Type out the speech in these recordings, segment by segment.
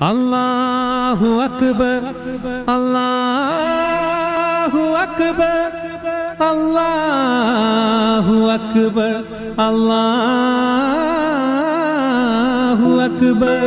അല്ലാഹു അക്ബർ അല്ലാഹു അക്ബർ അല്ലാഹു അക്ബർ അല്ലാഹു അക്ബർ.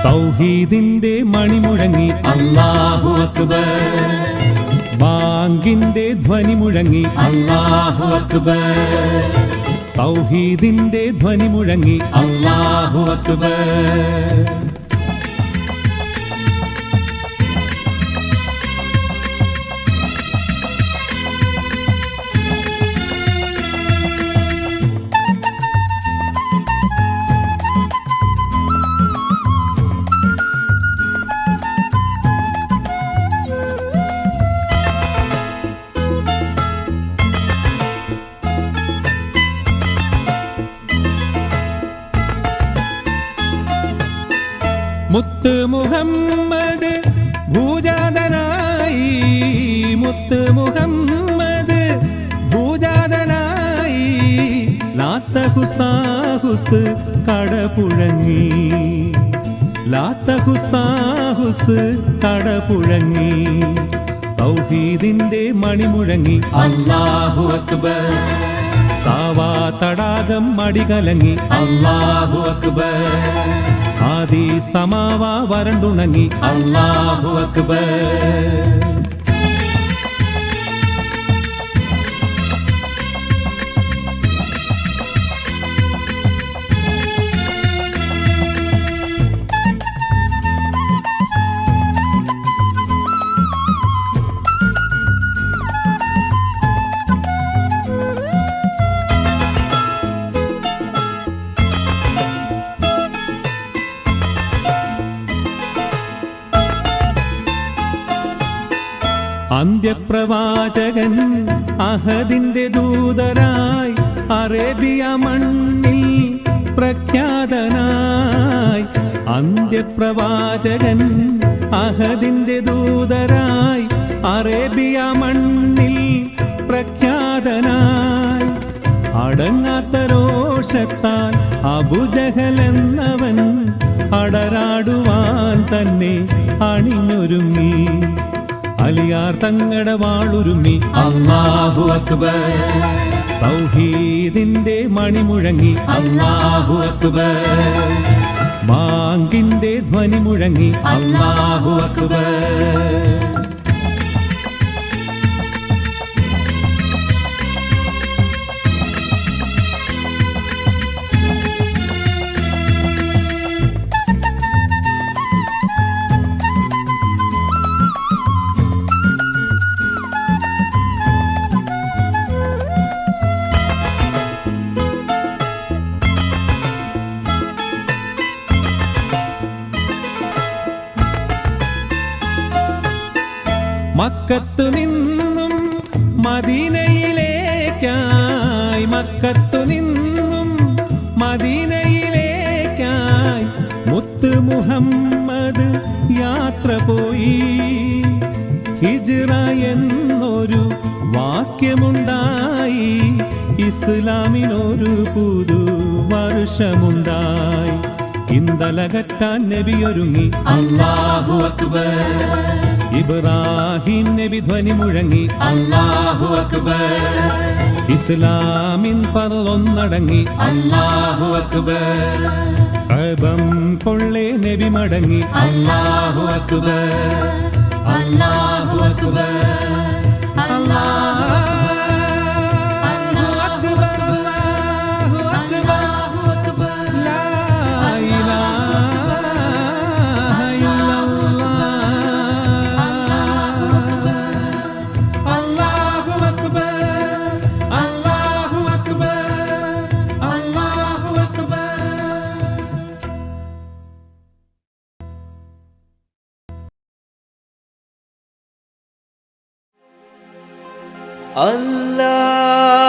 തൗഹീദിന്റെ മണിമുഴങ്ങി അല്ലാഹു അക്ബർ. ബാങ്കിന്റെ ധ്വനി മുഴങ്ങി അല്ലാഹു അക്ബർ. തൗഹീദിന്റെ ധ്വനി മുഴങ്ങി അല്ലാഹു അക്ബർ. മുത്ത് മുഹമ്മദ് ഭൂജാതനായി, മുത്ത് മുഹമ്മദ് ഭൂജാതനായി. ലാത്ത ഹുസാഹുസ് കടപുഴങ്ങി, ലാത്ത ഹുസാഹുസ് കടപുഴങ്ങി. തൗഹീദിന്റെ മണിമുഴങ്ങി അല്ലാഹു അക്ബർ. സാവാ തടാകം മടികലങ്ങി അല്ലാഹു അക്ബർ. ആദി സമാവ വരണ്ടുണങ്ങി അല്ലാഹു അക്ബർ. അന്ത്യപ്രവാചകൻ അഹദിന്റെ ദൂതരായി അറേബ്യ മണ്ണിൽ പ്രഖ്യാതനായി. അന്ത്യപ്രവാചകൻ അഹദിന്റെ ദൂതരായി അറേബ്യ മണ്ണിൽ പ്രഖ്യാതനായി. അടങ്ങാത്ത രോഷത്താൽ അബൂജഹൽ എന്നവൻ അടരാടുവാൻ തന്നെ അണിഞ്ഞൊരുങ്ങി. അലിയാർ തങ്ങട വാളുരുമി അല്ലാഹു അക്ബർ. തൗഹീദിന്റെ മണിമുഴങ്ങി അല്ലാഹു അക്ബർ. ബാങ്കിന്റെ ധ്വനി മുഴങ്ങി അല്ലാഹു അക്ബർ. മക്കത്തു നിന്നും മദീനയിലേക്കായി, മക്കത്തു നിന്നും മദീനയിലേക്കായി മുത്ത് മുഹമ്മദ് യാത്ര പോയി. ഹിജ്റ എന്നൊരു വാക്യമുണ്ടായി, ഇസ്ലാമിനൊരു പുതു വർഷമുണ്ടായി. ഇന്തലകറ്റാൻ നബിയൊരുങ്ങി അല്ലാഹു അക്ബർ. ഇബ്രാഹിം നബി ധ്വനി മുഴങ്ങി അല്ലാഹു അക്ബർ. ഇസ്ലാമിൻ ഫർളൊന്നടങ്ങി അല്ലാഹു അക്ബർ. കഅബം കൊള്ളേ നബി മടങ്ങി അല്ലാഹു അക്ബർ. അല്ലാഹു അക്ബർ. അല്ലാഹ്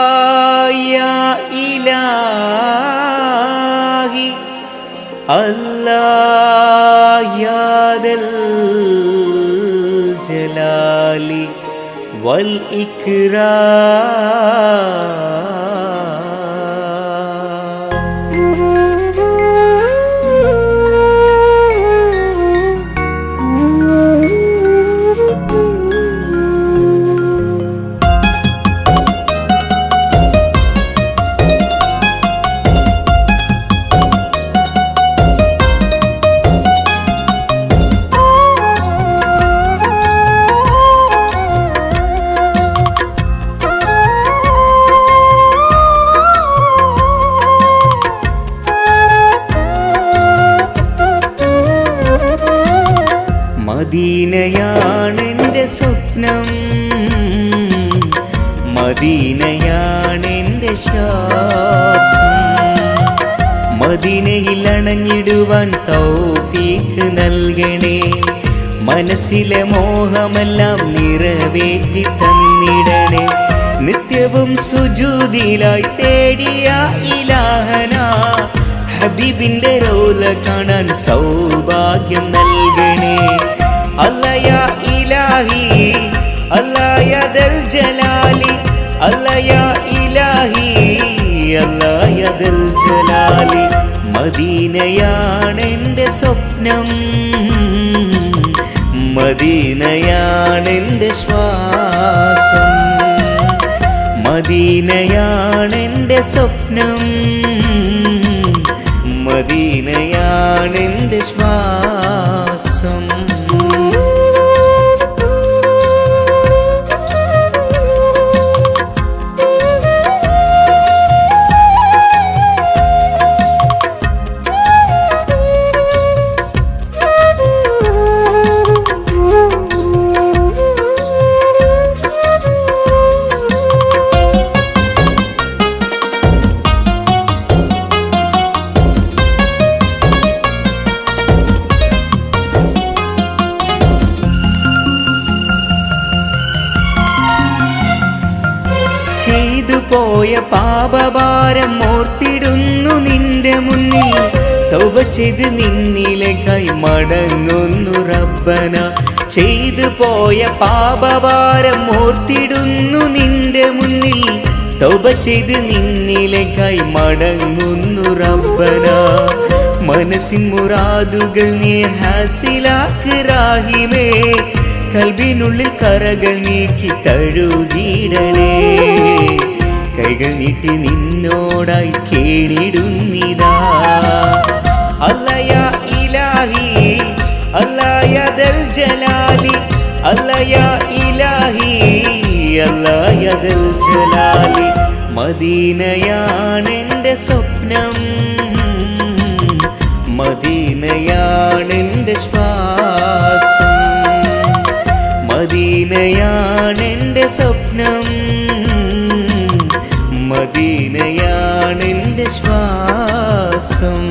യാ ഇലാഹി അല്ലാഹ് യാ ദൽ ജലാലി വൽ ഇക്റാം. മദീനയാണെൻ്റെ സ്വപ്നം, മദീനയാണെൻ്റെ ശ്വാസം. മദീനയിൽ അണഞ്ഞിടുവാൻ തൗഫീഖ് നൽകണേ. മനസ്സിലെ മോഹമെല്ലാം നിറവേറ്റി തന്നിടണേ. നിത്യവും സുജൂദിലായി തേടിയ ഇലാഹന ഹബീബിന്റെ റൗള കാണാൻ സൗഭാഗ്യം നൽകണേ. അല്ലാ യാ ഇലാഹി അല്ലാ യാ ദൽ ജലാലി അല്ലാ യാ ഇലാഹി അല്ലാ യാ ദൽ ജലാലി. മദീനയാണെൻ്റെ സ്വപ്നം, മദീനയാണെൻ്റെ ശ്വാസം. മദീനയാണെൻ്റെ സ്വപ്നം, മദീനയാണെൻ്റെ ശ്വാസം. ചെയ്തു പോയ പാപഭാരം ഓർത്തിടുന്നു നിന്റെ മുന്നിൽ. തൗബ ചെയ്ത് നിന്നിലേക്കായി മടങ്ങുന്നു റബ്ബന. ചെയ്തു പോയ പാപഭാരം ഓർത്തിടുന്നു നിന്റെ മുന്നിൽ. തൗബ ചെയ്ത് നിന്നിലേക്കായി മടങ്ങുന്നു റബ്ബന. മനസ്സിൻ മുറാദുകൾ നീ ഹാസിലാക്ക് റാഹിമേ. കൽബിനുള്ളിൽ കറകൾ നീക്കി തഴുകിടണേ. കൈകൾ നീട്ടി നിന്നോടായി കേളിടുന്നിതാ. അല്ലാ യാ ഇലാഹി അല്ലാ യാ ദൽ ജലാലി അല്ലാ യാ ഇലാഹി അല്ലാ യാ ദൽ ജലാലി. മദീനയാണെൻ്റെ സ്വപ്നം, മദീനയാണെൻ്റെ ശ്വാസം. മദീനയാണെൻ്റെ സ്വപ്നം, മദീനയാണെൻ്റെ ശ്വാസം.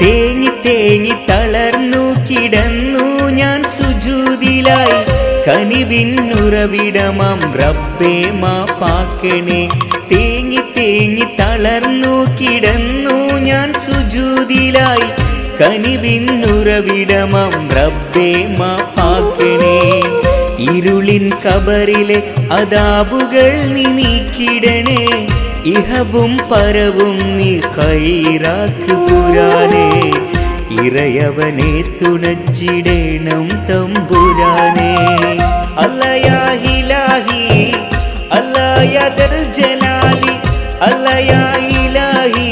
തേങ്ങി തേങ്ങി തളർന്നു കിടന്നു ഞാൻ സുജൂദിലായി. കനിവിന്നുറവിടമാം റബ്ബേ മാപ്പാക്കണേ. തേങ്ങി തേങ്ങി തളർന്നു കിടന്നു ഞാൻ സുജൂദിലായി. കനിവിന്നുറവിടമാം റബ്ബേ മാപ്പാക്കണേ. ഇരുളിൻ കബറിലെ അദാബുകൾ നീ നീക്കിടണേ. ഇഹവും പരവും നീ ഖൈറാക്ക് പുരാനേ. ഇറയവനെ തുണച്ചിടേണം തമ്പുരാനേ. അല്ലാ യാ ഇലാഹി അല്ലാ യാ ദൽ ജലാലി അല്ലാ യാ ഇലാഹി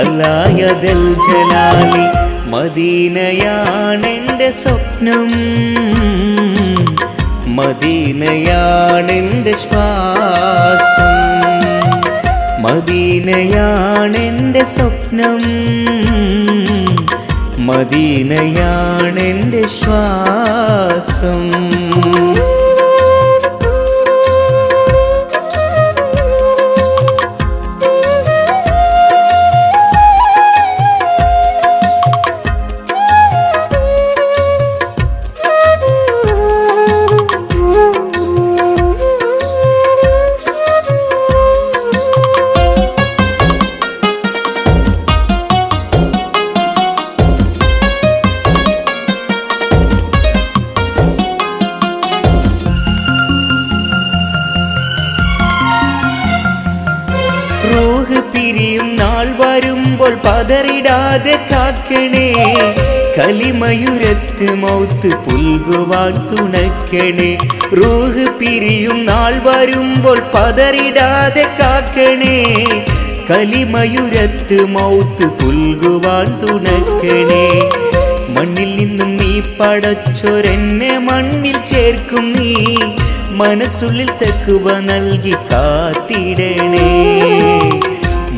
അല്ലാ യാ ദൽ ജലാലി. മദീനയാണെൻ്റെ സ്വപ്നം, മദീനയാണെൻ്റെ ശ്വാസം. മദീനയാണെൻ്റെ സ്വപ്നം, മദീനയാണെൻ്റെ ശ്വാസം. റൂഹ് പിരിയും നാൾ വരുമ്പോൾ പതറിടാതെ കാക്കണേ, കലിമയുരത്ത് മൗത്ത് പുൽകുവാൻ തുണക്കണേ. റൂഹ് പിരിയും നാൾ വരുമ്പോൾ പതറിടാതെ കാക്കണേ, കലിമയുരത്ത് മൗത്ത് പുൽകുവാൻ തുണക്കണേ. മണ്ണിൽ നിന്നും നീ പടച്ചൊരെന്നെ മണ്ണിൽ ചേർക്കും നീ, മനസ്സുള്ളിൽ തക്കുവ നൽകി കാത്തിടണേ.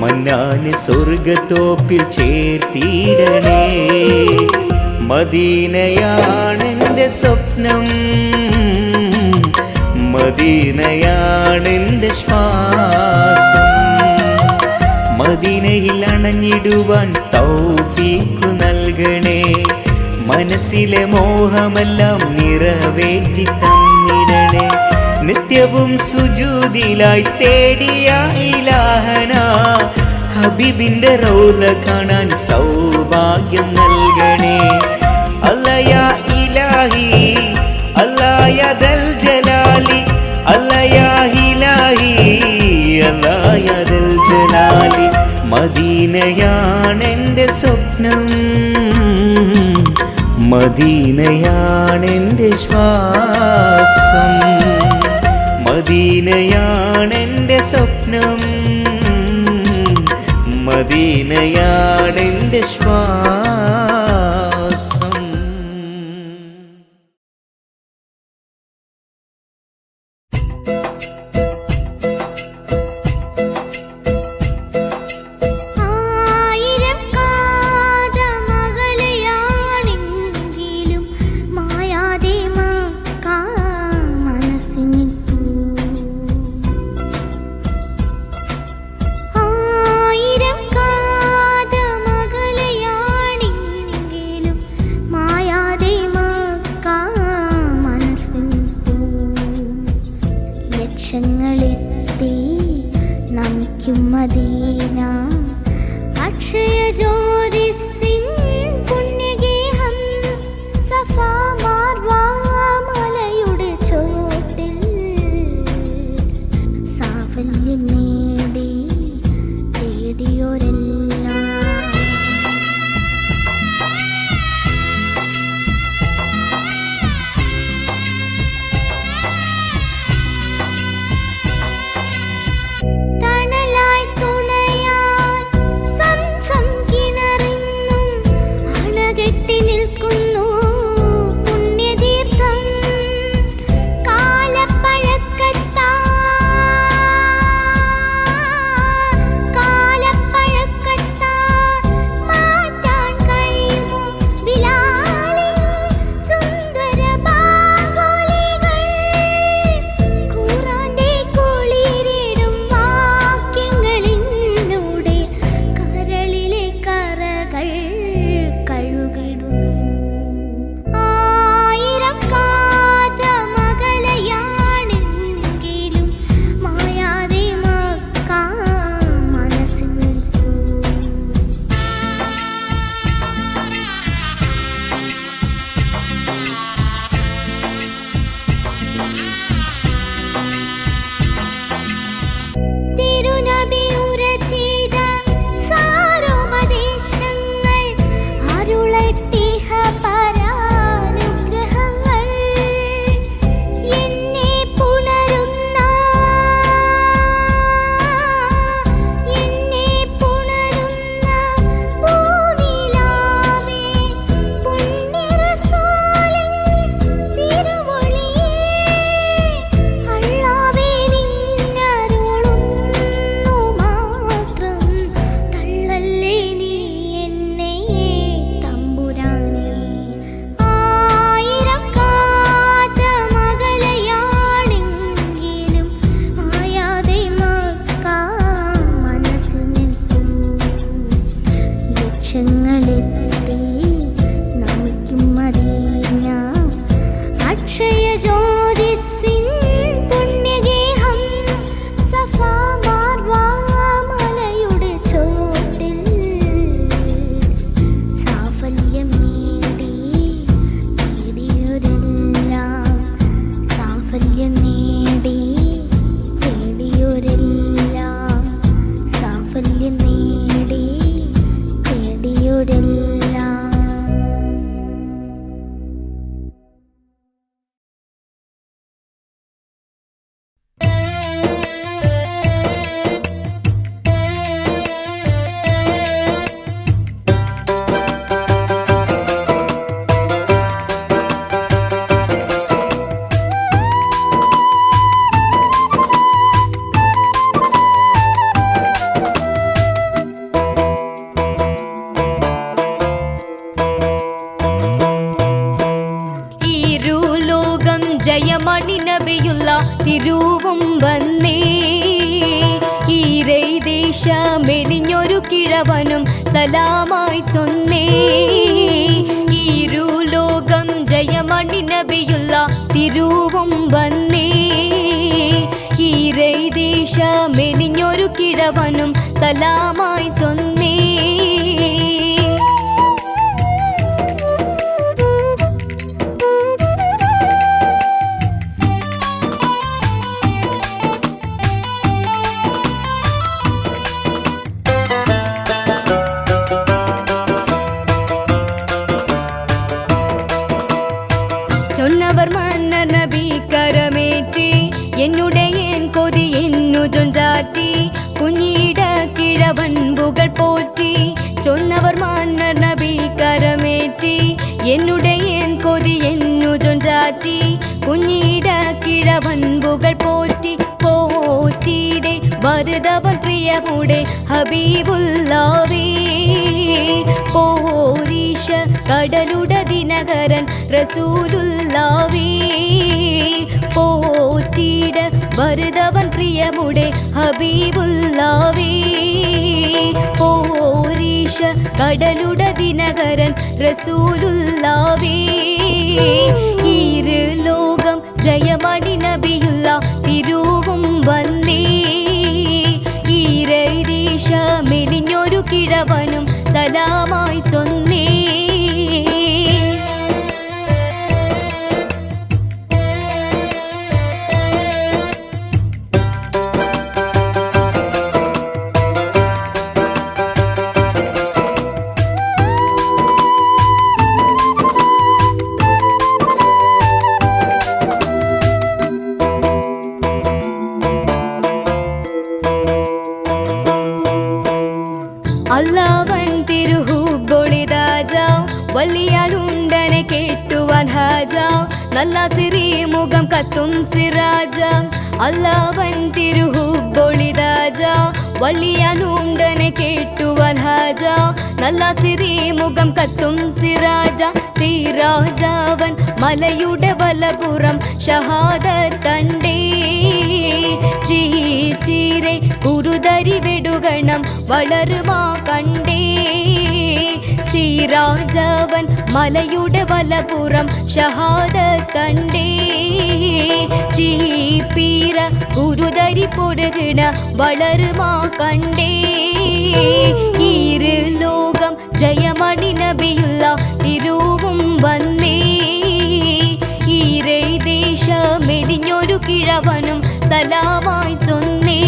മന്നാന് സ്വർഗത്തോപ്പിൽ ചേർത്തിടണേ. മദീനയാണെൻ്റെ സ്വപ്നം, മദീനയാണെൻ്റെ ശ്വാസം. മദീനയിൽ അണഞ്ഞിടുവാൻ തൗഫീഖ് നൽകണേ, മനസ്സിലെ മോഹമെല്ലാം നിറവേറ്റി തന്നിടണേ. നിത്യവും സുജൂദിലായി തേടിയ ഇലാഹന, ഹബീബിന്റെ റൗള കാണാൻ സൗഭാഗ്യം നൽകണേ. അല്ലയാ ഇലാഹി അല്ലായ ദൽ ജലാലി, അല്ലയാ ഇലാഹി അല്ലായ ദൽ ജലാലി. മദീനയാണെൻ്റെ സ്വപ്നം, മദീനയാണെൻ്റെ ശ്വാസം. മദീനയാണെൻ്റെ സ്വപ്നം, മദീനയാണെൻ്റെ ശ്വാസം. ലക്ഷങ്ങളെത്തി നമിക്കും മദീന, അക്ഷയ ജ്യോതിസിൻ പുണ്യഗേഹം. സഫാ മാർവ മലയുടെ ചോട്ടിൽ സാഫല്യം നേടി തേടിയോരെല്ലാം ജയമണി നബിയുള്ള തിരുവും വന്നേ ഈരൈ ദേശമെലിഞ്ഞൊരു കിഴവനും സലാമായി ചൊന്നേ ഈരുലോകം ജയമണി നബിയുള്ള തിരുവും വന്നേ ഈരൈ ദേശമെലിഞ്ഞൊരു കിഴവനും സലാമായി ചൊന്നേ ചൊന്നവർ മന്നർ നബി കരമേറ്റി എന്നുടേൻ കൊതി എന്നു ചൊഞ്ചാറ്റി കുഞ്ഞിട കിഴവൻ പുകൾ പോറ്റി ചൊന്നവർ മന്നർ നബി കരമേറ്റി എന്നുടേൻ കൊതി എന്നു ചൊഞ്ചാറ്റി കുഞ്ഞിട കിഴവൻ പുകൾ പോറ്റി പോറ്റിയുടെ വരുതവൻ പ്രിയമുടെ ഹബീബുല്ലാവേ പോരീഷ കടലുട ദിനകരൻ റസൂലുള്ളാവേ പോറ്റിട വരുതവൻ പ്രിയമുടെ ഹബീബുല്ലാവേ പോരീഷ കടലുട ദിനകരൻ റസൂലുള്ളാവേ ഈര് ലോകം ജയമണി നബിയുള്ള തിരുവും വന്നേ ഈരൈ ദേശമെലിഞ്ഞൊരു കിഴവനും സലാമായി ചൊന്നേ അല്ലാവൻ തിരുഹുബൊളിതാജാ വള്ളിയാലുണ്ടനെ കേട്ടുവാൻ ഹാജാ നല്ല സിറി മുഖം കത്തും സിറാജ അല്ലാവൻ തിരുഹുബൊളിതാജാ വള്ളിയാലുണ്ടനെ കേട്ടുവാൻ ഹാജാ നല്ല സിറി മുഖം കത്തും സിറാജ സിറാജാവൻ മലയുടെ വലപുറം ഷഹാദത്ത് കണ്ടേ ചീരെ കുരുതരി വെടുകണം വളരുമാ കണ്ടേ സിറാജവൻ മലയുടെ വലപുറം ഷഹാദത്ത് കണ്ടേ ചീപ്പീര കുരുതരി പൊടുകിട വളരുമാ കണ്ടേ ഈര് ലോകം ജയമണി നബിയുള്ള തിരുവും വന്നേ ഈരൈ ദേശമെലിഞ്ഞൊരു കിഴവനും സലാമായി ചൊന്നേ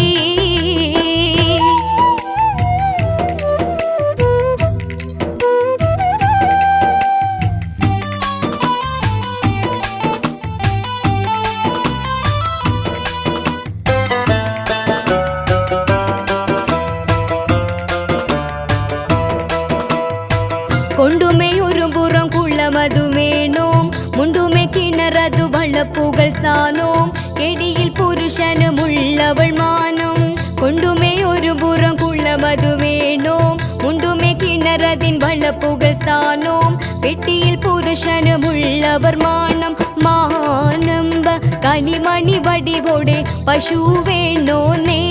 കൊണ്ടുമേയൊരു പുറം കുള്ളമതുമേണോം മുണ്ടുമേ കിണറതു വള്ളപ്പുകൾ സ്ഥാനോം എടിയിൽ പുരുഷനുമുള്ളവൾ മാനം കൊണ്ടുമേയൊരു പുറം കുള്ളമതുമേണോം മുണ്ടുമേ കിണറതിൻ വള്ളപ്പുകൾ സ്ഥാനോം പെട്ടിയിൽ പുരുഷനുമുള്ളവർ മാനം മാനമ്പ കനിമണി വടിവോടെ പശു വേണോ നേ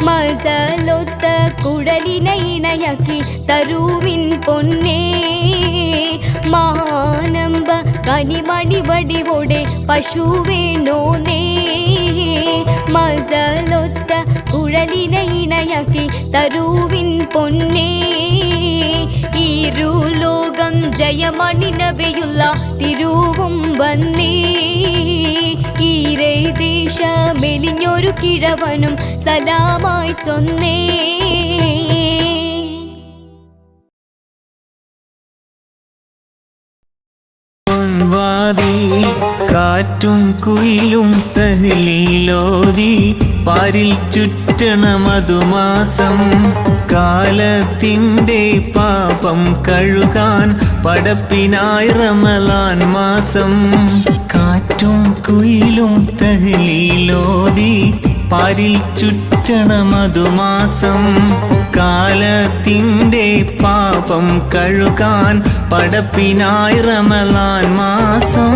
മസലൊത്ത കുടലിനെ ഇണയാക്കി തരുവിൻ പൊന്നേ മാനമ്പ കനിമണി വടിവോടെ പശു വേണോ നേ മസലൊത്ത കുഴലിനെ ഇണയാക്കി തരുവിൻ പൊന്നേ ഇരുലോകം ജയമണി നബിയുള്ള തിരുവും വന്നേ ഈരൈ ദേശമെലിഞ്ഞൊരു കിഴവനും സലാമായി ചൊന്നേ കാറ്റും കുയിലും തഹ്ലീലോതി പാരിൽ ചുറ്റണ മധുമാസം കാലത്തിൻ്റെ പാപം കഴുകാൻ പടപ്പിനായി റമളാൻ മാസം കാറ്റും കുയിലും തഹ്ലീലോതി പാരിൽ ചുറ്റണ മധുമാസം കാലത്തിൻ്റെ പാപം കഴുകാൻ പടപ്പിനായി റമളാൻ മാസം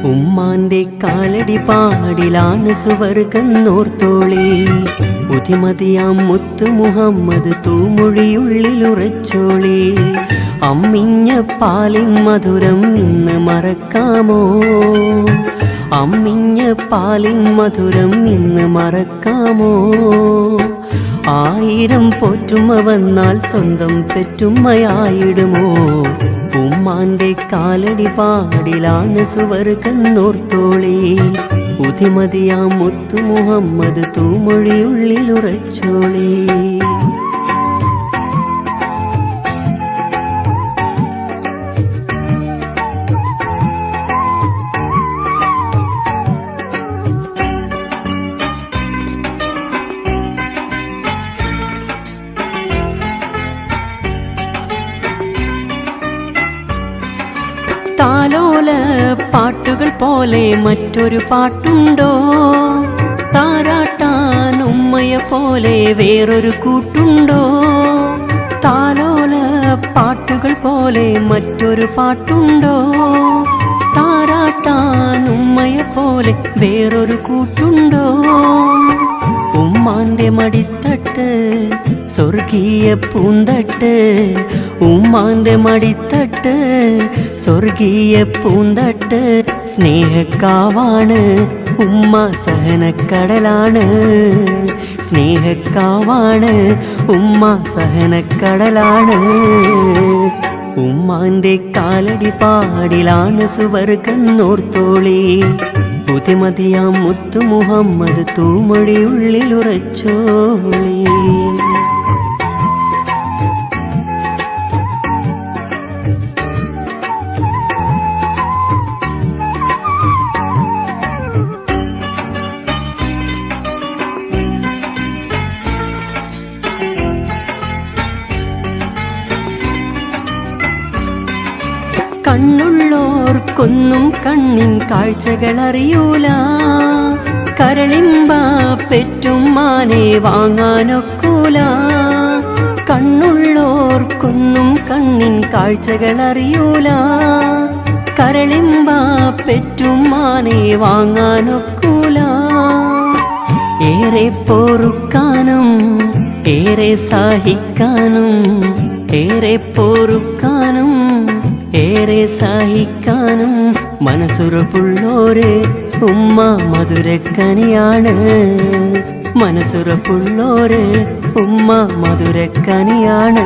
ഉമ്മാന്റെ കാലടി പാടിലാണ് സുവർഗന്നോർത്തോളി. ബുദ്ധിമതിയാം മുത്ത് മുഹമ്മദ് തൂമൊഴിയുള്ളിലുറച്ചോളി. അമ്മിഞ്ഞ പാലിൻ മധുരം ഇന്ന് മറക്കാമോ? അമ്മിഞ്ഞ പാലിൻ മധുരം ഇന്ന് മറക്കാമോ? 1000 പോറ്റുമ്മ വന്നാൽ സ്വന്തം പെറ്റുമ്മയായിടുമോ? ഉമ്മാന്റെ കാലടി പാടിലാണ് സുവർഗന്നോർത്തോളി. ബുദ്ധിമതിയാം മുത്ത് മുഹമ്മദ് തൂമൊഴിയുള്ളിലുറച്ചോളി. താലോല പാട്ടുകൾ പോലെ മറ്റൊരു പാട്ടുണ്ടോ? താരാട്ടാൻ ഉമ്മയെ പോലെ വേറൊരു കൂട്ടുണ്ടോ? താലോല പാട്ടുകൾ പോലെ മറ്റൊരു പാട്ടുണ്ടോ? താരാട്ടാൻ ഉമ്മയെ പോലെ വേറൊരു കൂട്ടുണ്ടോ? ഉമ്മാന്റെ മടിത്തട്ട് സ്വർഗീയ പൂന്തട്ട്. ഉമ്മാന്റെ മടിത്തട്ട് സ്വർഗീയ പൂന്തട്ട്. സ്നേഹക്കാവാണ് ഉമ്മ സഹനക്കടലാണ്. സ്നേഹക്കാവാണ് ഉമ്മ സഹനക്കടലാണ്. ഉമ്മാന്റെ കാലടി പാടിലാണ് സുവർഗന്നോർത്തോളി. ബുദ്ധിമതിയാം മുത്ത് മുഹമ്മദ് തൂമൊഴിയുള്ളിലുറച്ചോളി. കണ്ണുള്ളോർക്കൊന്നും കണ്ണിൻ കാഴ്ചകൾ അറിയൂല. കരളിമ്പ പെറ്റും മാനെ വാങ്ങാനൊക്കൂല. കണ്ണുള്ളോർക്കൊന്നും കണ്ണിൻ കാഴ്ചകൾ അറിയൂല. കരളിമ്പ പെറ്റും മാനെ വാങ്ങാനൊക്കൂല. ഏറെ പൊറുക്കാനും ഏറെ സഹിക്കാനും. ഏറെ പൊറുക്കാനും ഏറെ സഹിക്കാനും മനസ്സുറപ്പുള്ളോര് ഉമ്മ മധുരക്കനിയാണ്. മനസ്സുറപ്പുള്ളോര് ഉമ്മ മധുരക്കനിയാണ്.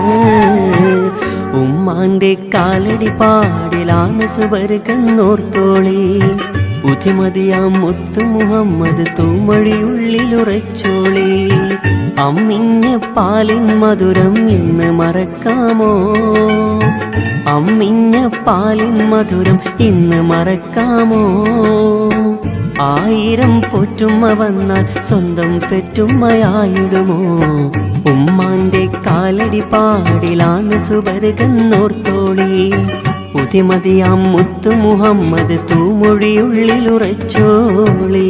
ഉമ്മാന്റെ കാലടി പാടിലാണ് സുവർഗന്നോർത്തോളി. ബുദ്ധിമതിയാം മുത്ത് മുഹമ്മദ് തൂമൊഴിയുള്ളിലുറച്ചോളി. അമ്മിഞ്ഞ പാലിൻ മധുരം ഇന്ന് മറക്കാമോ? അമ്മിഞ്ഞ പാലിൻ മധുരം ഇന്ന് മറക്കാമോ? 1000 പോറ്റുമ്മ വന്നാൽ സ്വന്തം പെറ്റുമ്മയായിടുമോ? ഉമ്മാന്റെ കാലടി പാടിലാണ് സുവർഗന്നോർത്തോളി. ബുദ്ധിമതിയാം മുത്ത് മുഹമ്മദ് തൂമൊഴിയുള്ളിലുറച്ചോളി.